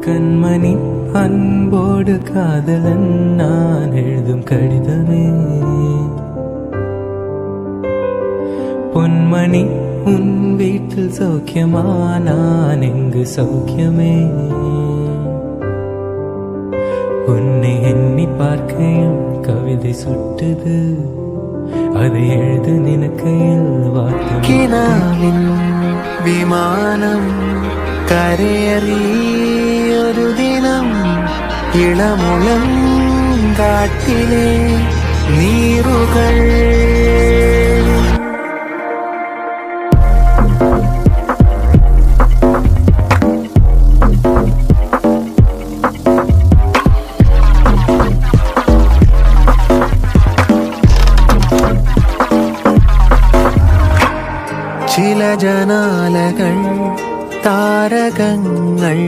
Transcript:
கண்மணி அன்போடு காதலன் நான் எழுதும் கடிதமே. பொன்மணி உன் வீட்டில் சௌக்கியமா, நான் எங்கு சௌக்கியமே. உன்னை எண்ணி பார்க்கையில் கவிதை சுட்டுது, அதை எழுது நினைக்கையில் വാക്കിനാവിൻ വിമാനം കരയറി ഒരു ദിനം ഇളമുളം കാട്ടിലെ നീറുകൾ. ചില ജനാലകൾ താരകങ്ങൾ